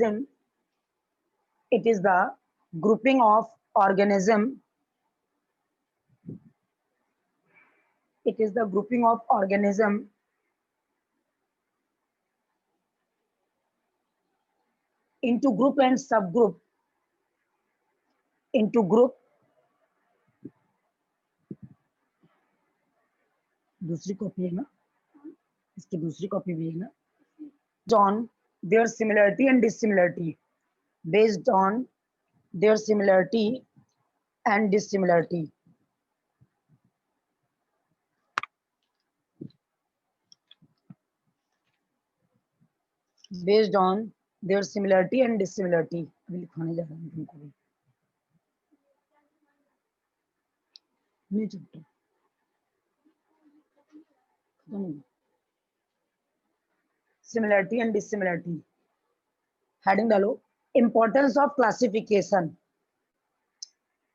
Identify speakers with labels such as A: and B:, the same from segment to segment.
A: it is the grouping of organism. It is the grouping of organism into group and subgroup. Into group. दूसरी copy है ना, इसकी दूसरी copy भी है ना. On their similarity and dissimilarity. Based on their similarity and dissimilarity. Based on their similarity and dissimilarity. अभी लिखवाने जा रहा हूँ तुमको भी. नहीं चुपटा. Similarity and dissimilarity. Heading डालो. Importance of classification.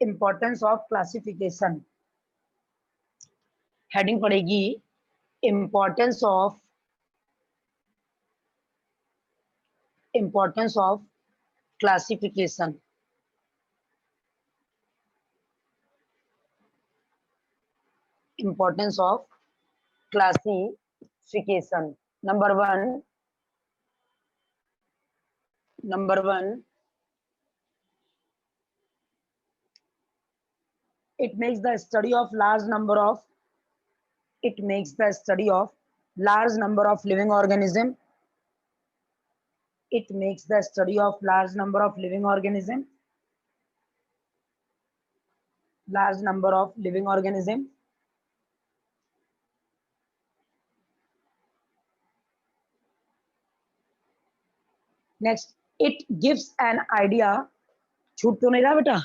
A: Importance of classification. Heading पड़ेगी. Importance of classification. Importance of classification. Number one, it makes the study of large number of living organism. It makes the study of large number of living organism. Large number of living organism. Next, it gives an idea. छूट तो नहीं रहा बेटा?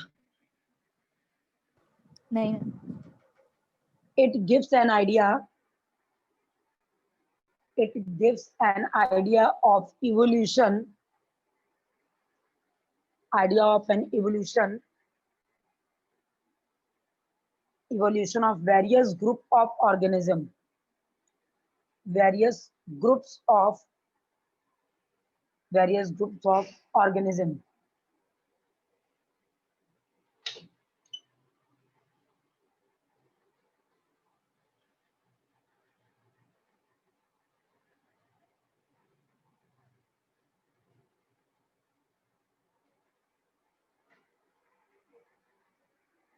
B: नहीं.
A: It gives an idea. It gives an idea of evolution. Idea of an evolution. Evolution of various group of organism. Various groups of organism.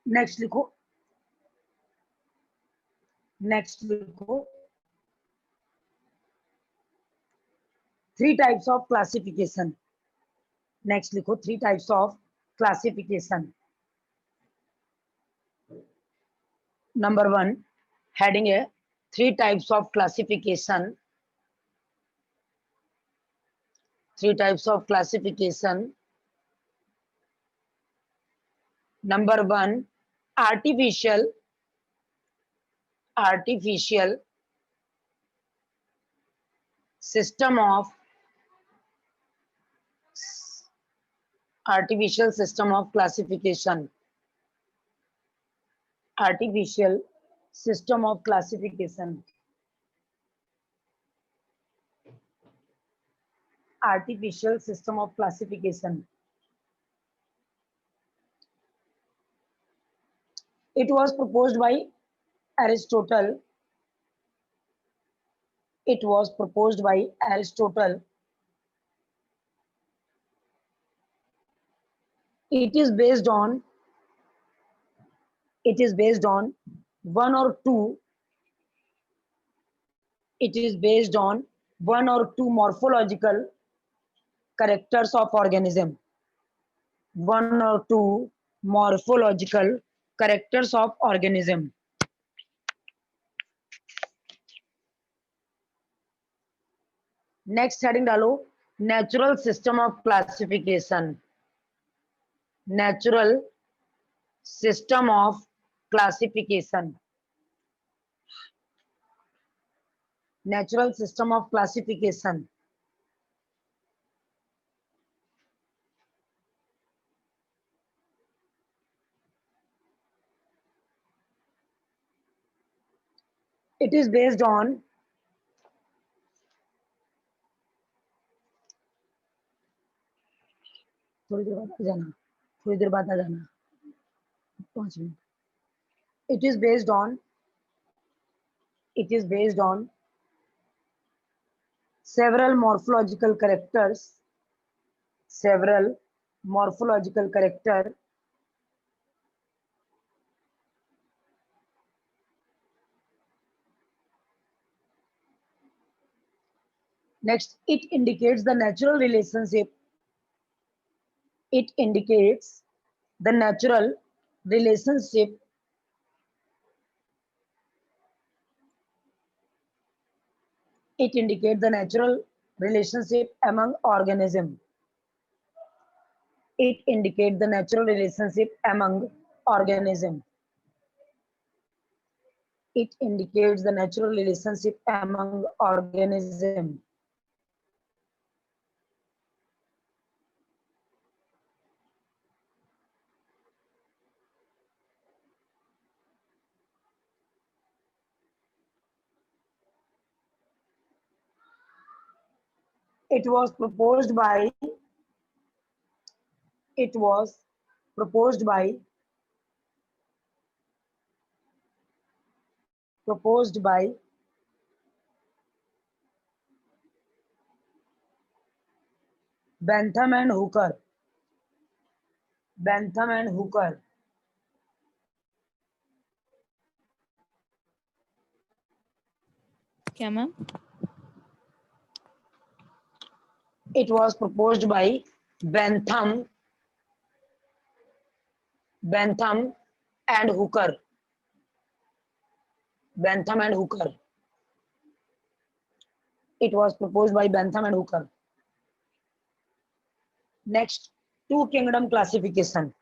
A: Next लिखो. Three types of classification. Next लिखो. Three types of classification. Number one, heading है. Three types of classification. Three types of classification. Number one, artificial system of classification. Artificial system of classification. Artificial system of classification. It was proposed by Aristotle. It was proposed by Aristotle. It is based on one or two. It is based on one or two morphological characters of organism. One or two morphological characters of organism. Next heading डालो. Natural system of classification. Natural system of classification. Natural system of classification. It is based on थोड़ी देर बाद आ जाना, थोड़ी देर बाद आ जाना, 5 minute. It is based on several morphological characters, several morphological character. Next, it indicates the natural relationship. It indicates the natural relationship it indicates the natural relationship among organisms. It indicates the natural relationship among organisms. It indicates the natural relationship among organisms. It was proposed by it was proposed by Bentham and Hooker. Bentham and Hooker.
B: क्या ma'am?
A: It was proposed by Bentham and Hooker. Bentham and Hooker. It was proposed by Bentham and Hooker. Next, two kingdom classification.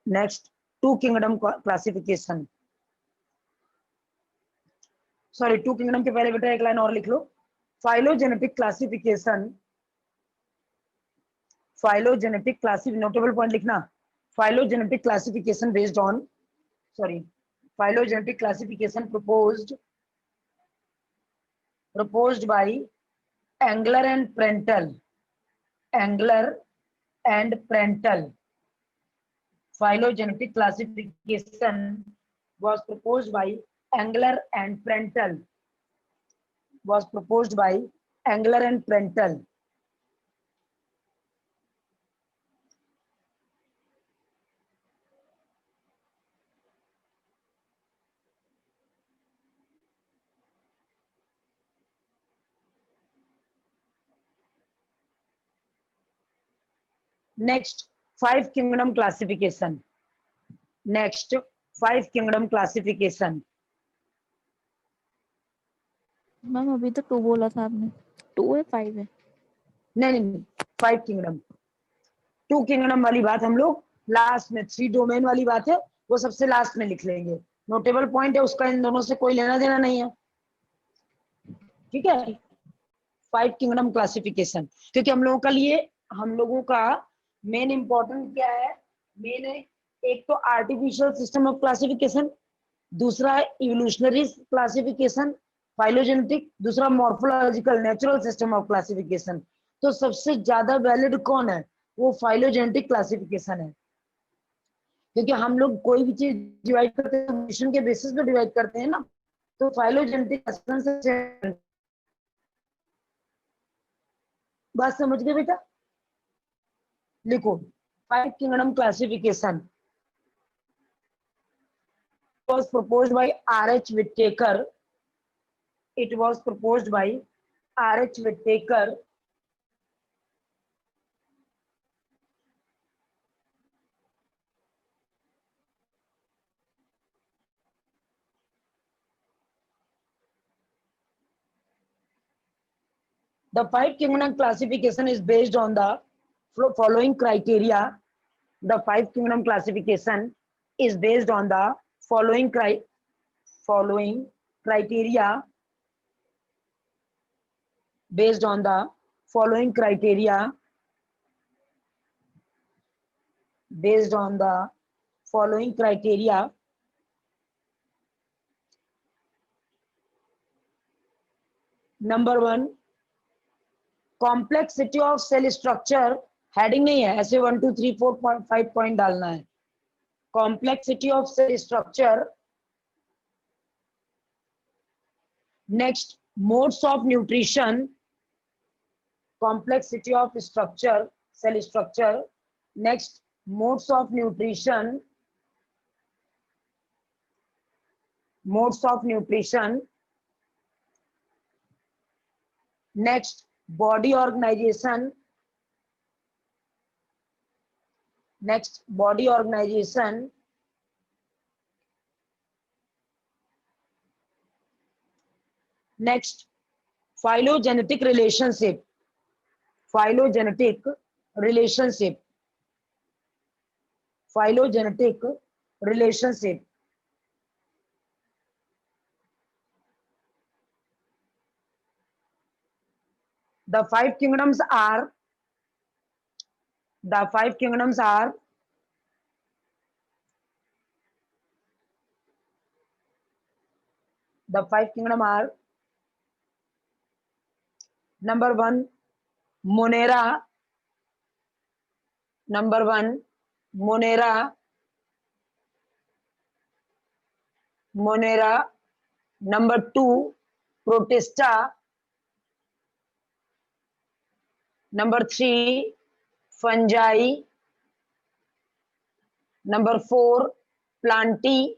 A: Next, two kingdom classification. Sorry, two kingdom के पहले बेटा एक line और लिख लो. Phylogenetic classification. Phylogenetic classification. Notable point लिखना. Phylogenetic classification based on. Sorry. Phylogenetic classification proposed by Engler and Prandtl. Engler and Prandtl. Phylogenetic classification was proposed by Engler and Prandtl. Was proposed by Engler and Prandtl. Next, five kingdom classification. Next, five kingdom classification.
B: Ma'am अभी तो 2 बोला था आपने. 2 है 5 है?
A: नहीं, five kingdom. To kingdom वाली बात हम लोग लास्ट में, 3 डोमेन वाली बात है वो सबसे लास्ट में लिख लेंगे. नोटेबल पॉइंट है उसका इन दोनों से कोई लेना देना नहीं है. ठीक है. फाइव किंगडम क्लासिफिकेशन, क्योंकि हम लोगों का मेन इंपॉर्टेंट क्या है. मेन है एक तो आर्टिफिशियल सिस्टम ऑफ क्लासिफिकेशन, दूसरा इवोल्यूशनरी क्लासिफिकेशन फाइलोजेनेटिक, दूसरा morphological natural system of classification. तो सबसे ज्यादा वैलिड कौन है? वो फाइलोजेनेटिक क्लासिफिकेशन है. क्योंकि हम लोग कोई भी चीज डिवाइड करते हैं इवोल्यूशन के बेसिस पे डिवाइड करते हैं ना. तो फाइलोजेनेटिक क्लासिफिकेशन. बात समझ गए बेटा? लिखो. Five kingdom classification was proposed by R.H. Whittaker. It was proposed by R.H. Whittaker. The five kingdom classification is based on the following criteria. The five kingdom classification is based on the following criteria. Based on the following criteria. Based on the following criteria. Number 1, complexity of cell structure heading नहीं है, ऐसे 1 2 3 4 5 point डालना है। Complexity of cell structure, next modes of nutrition, complexity of structure, cell structure, next modes of nutrition, modes of nutrition, next body organization, next body organization, next phylogenetic relationship, phylogenetic relationship, phylogenetic relationship, the five kingdoms are, the five kingdoms are the five kingdom are number 1 Monera, number 1 Monera, Monera, number 2 Protista, number 3 Fungi, number 4 Plantae,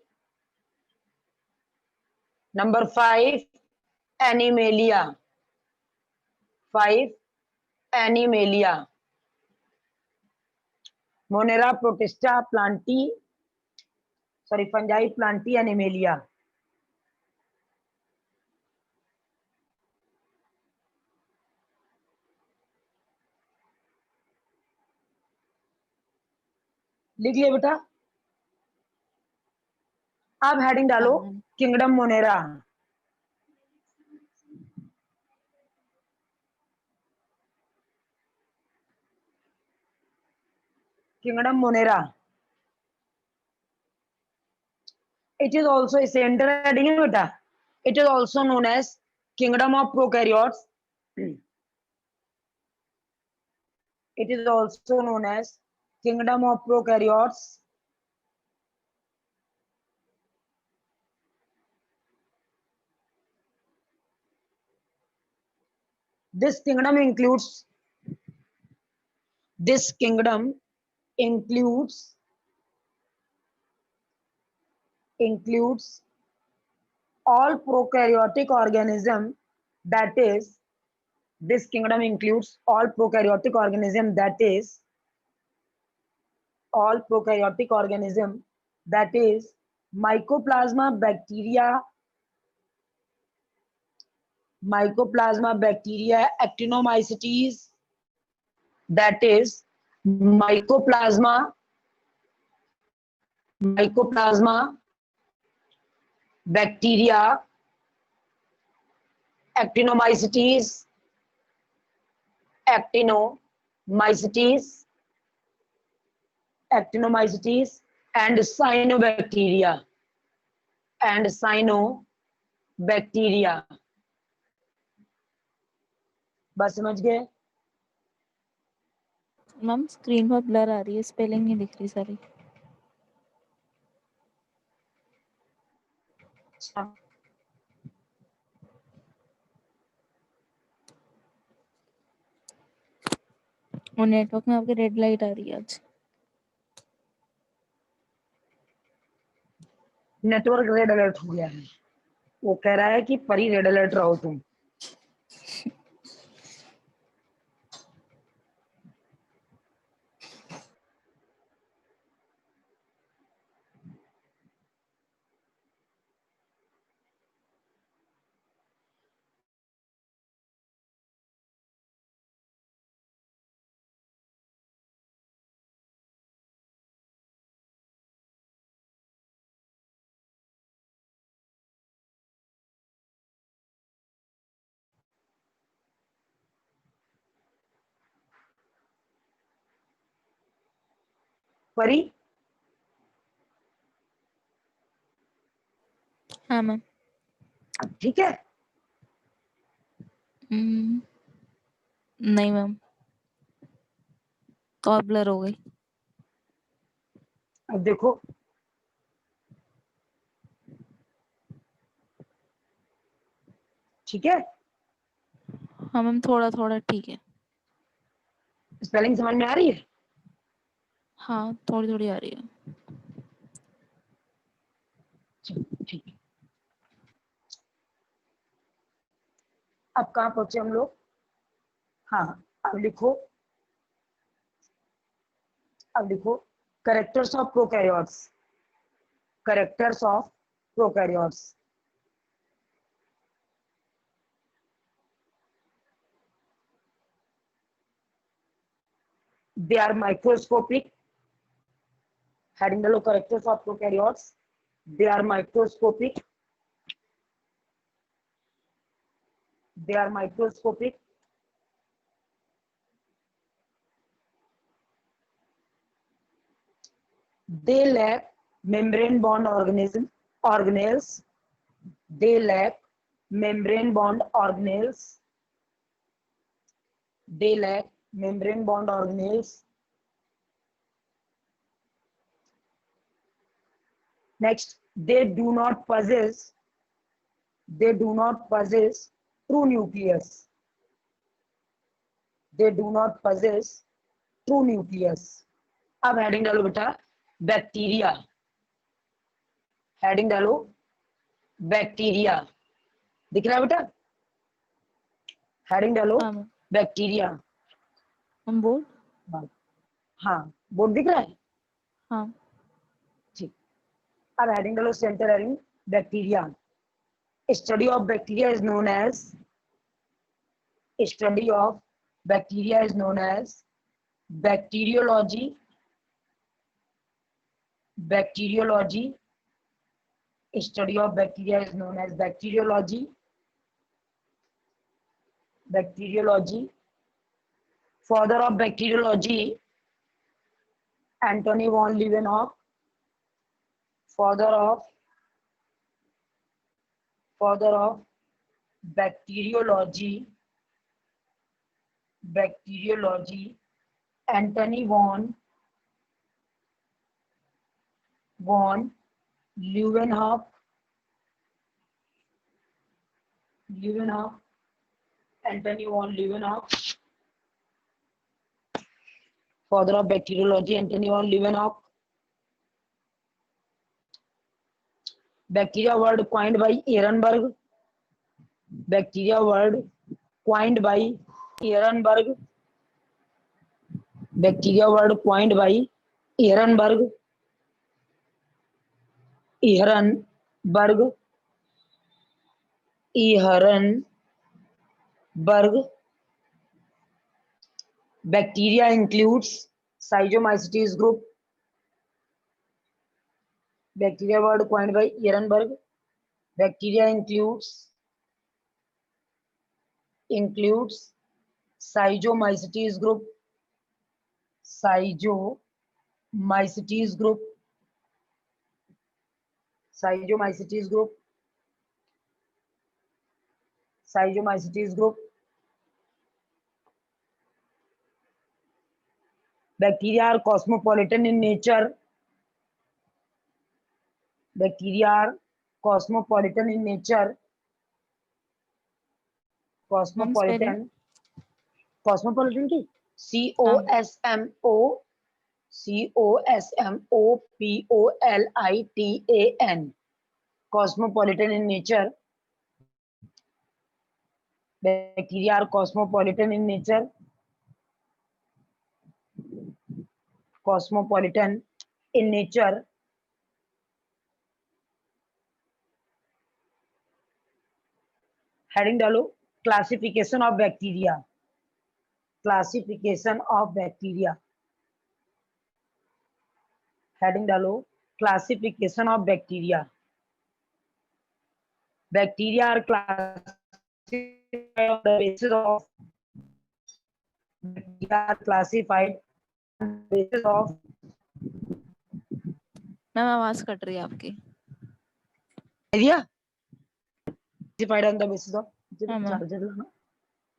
A: number 5 Animalia, 5 Animalia, Monera, Protista, Plantae, sorry, Fungi, Plantae, Animalia. लिख लिया बेटा। अब heading डालो kingdom Monera. Kingdom Monera, it is also a center heading है बेटा। It is also known as kingdom of prokaryotes. It is also known as kingdom of prokaryotes. This kingdom includes all prokaryotic organism, that is, this kingdom includes all prokaryotic organism, that is all prokaryotic organism, that is mycoplasma, bacteria, actinomycetes, that is mycoplasma, bacteria, actinomycetes, and cyanobacteria, बस समझ गए।
B: Ma'am screen पर blur आ रही है, spelling नहीं दिख रही सारी।
A: अच्छा,
B: और नेटवर्क में आपके रेड लाइट आ रही है आज।
A: नेटवर्क रेड अलर्ट हो गया है। वो कह रहा है कि परी रेड अलर्ट रहो तुम। परी,
B: हाँ मैम।
A: ठीक है।
B: नहीं मैम। तो और ब्लर हो गई।
A: अब देखो, ठीक है,
B: हाँ मैम, थोड़ा थोड़ा ठीक है।
A: स्पेलिंग समझ में आ रही है?
B: हाँ थोड़ी थोड़ी आ रही है।
A: चलो, ठीक है। अब कहाँ पहुंचे हम लोग? हाँ, अब लिखो characters of prokaryotes, characters of prokaryotes. They are microscopic. Heading below characters of prokaryotes. They are microscopic. They are microscopic. They lack membrane bond organelles. They lack membrane bond organelles. They lack membrane bond organelles. Next, they do not possess true nucleus. They do not possess true nucleus. अब heading डालो बेटा bacteria, heading डालो bacteria, दिख रहा है बेटा? Heading डालो
B: हाँ मैम।
A: बैक्टीरिया।
B: हम बोर्ड।
A: हाँ, बोर्ड दिख रहा है?
B: हाँ।
A: ठीक, अब हेडिंग डालो centre heading bacteria. Study of bacteria is known as, study of bacteria is known as bacteriology, bacteriology. Study of bacteria is known as bacteriology, bacteriology. Father of bacteriology, Antony von Leeuwenhoek. Father of bacteriology, bacteriology, Antony von Leeuwenhoek, Antony von Leeuwenhoek. Father of bacteriology, Antony von Leeuwenhoek. Bacteria word coined by Ehrenberg. Bacteria word coined by Ehrenberg. Bacteria word coined by Ehrenberg. Ehrenberg. Bacteria includes Schizomycetes group. Bacteria word coined by Ehrenberg. Bacteria includes Schizomycetes group. Schizomycetes group. Schizomycetes group. Schizomycetes group. Bacteria are cosmopolitan in nature. Bacteria are cosmopolitan in nature. Cosmopolitan. Cosmopolitan की Cosmopolitan. Cosmopolitan in nature. Bacteria are cosmopolitan in nature. Cosmopolitan in nature. Heading डालो classification of bacteria. Classification of bacteria. Heading डालो classification of bacteria. Bacteria are classified on the basis of
B: ma'am आवाज cut रही है आपकी।
A: classified on the basis of
B: हाँ ma'am.
A: Charger लाना,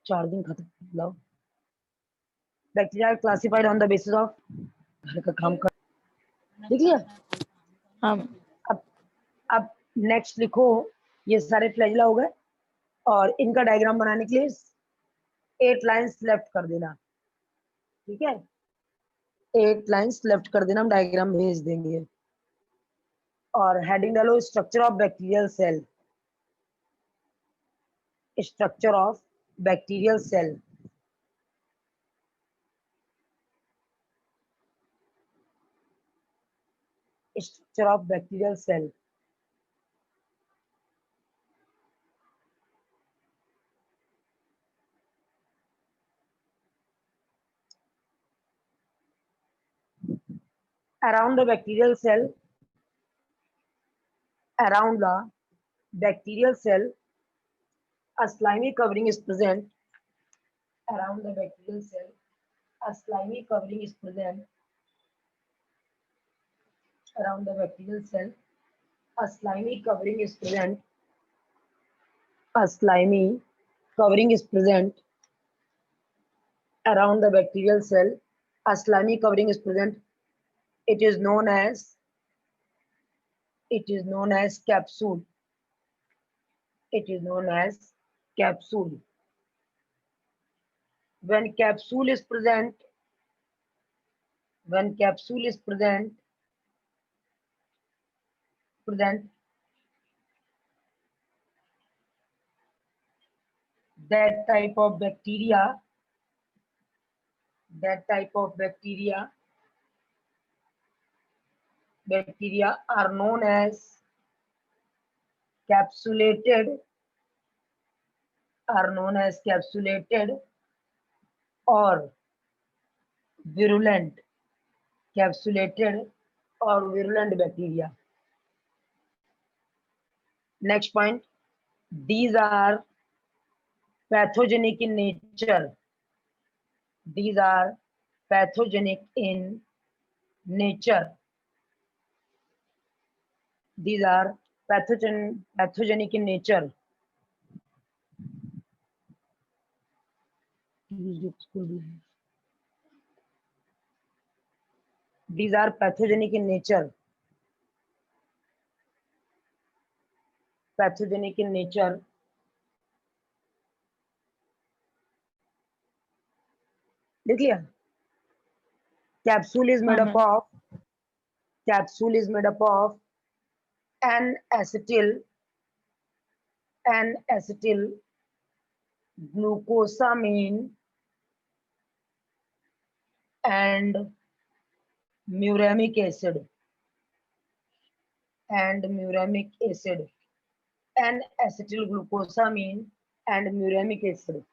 A: charging खत्म, लाओ। Bacteria classified on the basis of, घर का काम कर, देख लिया।
B: हाँ मैम।
A: अब नेक्स्ट लिखो, ये सारे फ्लैजिला हो गए और इनका डायग्राम बनाने के लिए 8 लाइंस लेफ्ट कर देना, ठीक है। 8 लाइंस लेफ्ट कर देना, हम डायग्राम भेज देंगे। और हेडिंग डालो structure of bacterial cell, structure of bacterial cell. Structure of bacterial cell. Around the bacterial cell, around the bacterial cell, a slimy covering is present. Around the bacterial cell, a slimy covering is present. Around the bacterial cell, a slimy covering is present. A slimy covering is present. Around the bacterial cell, a slimy covering is present. It is known as capsule. It is known as capsule. When capsule is present, that type of bacteria are known as capsulated, or virulent, bacteria. Next point, these are pathogenic in nature. These are pathogenic in nature. These are pathogenic in nature. These are pathogenic in nature. Pathogenic in nature. देख लिया? Capsule is made up of N-acetyl glucosamine and muramic acid. N-acetyl glucosamine and muramic acid.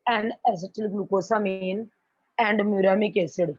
A: N-acetyl glucosamine and muramic acid.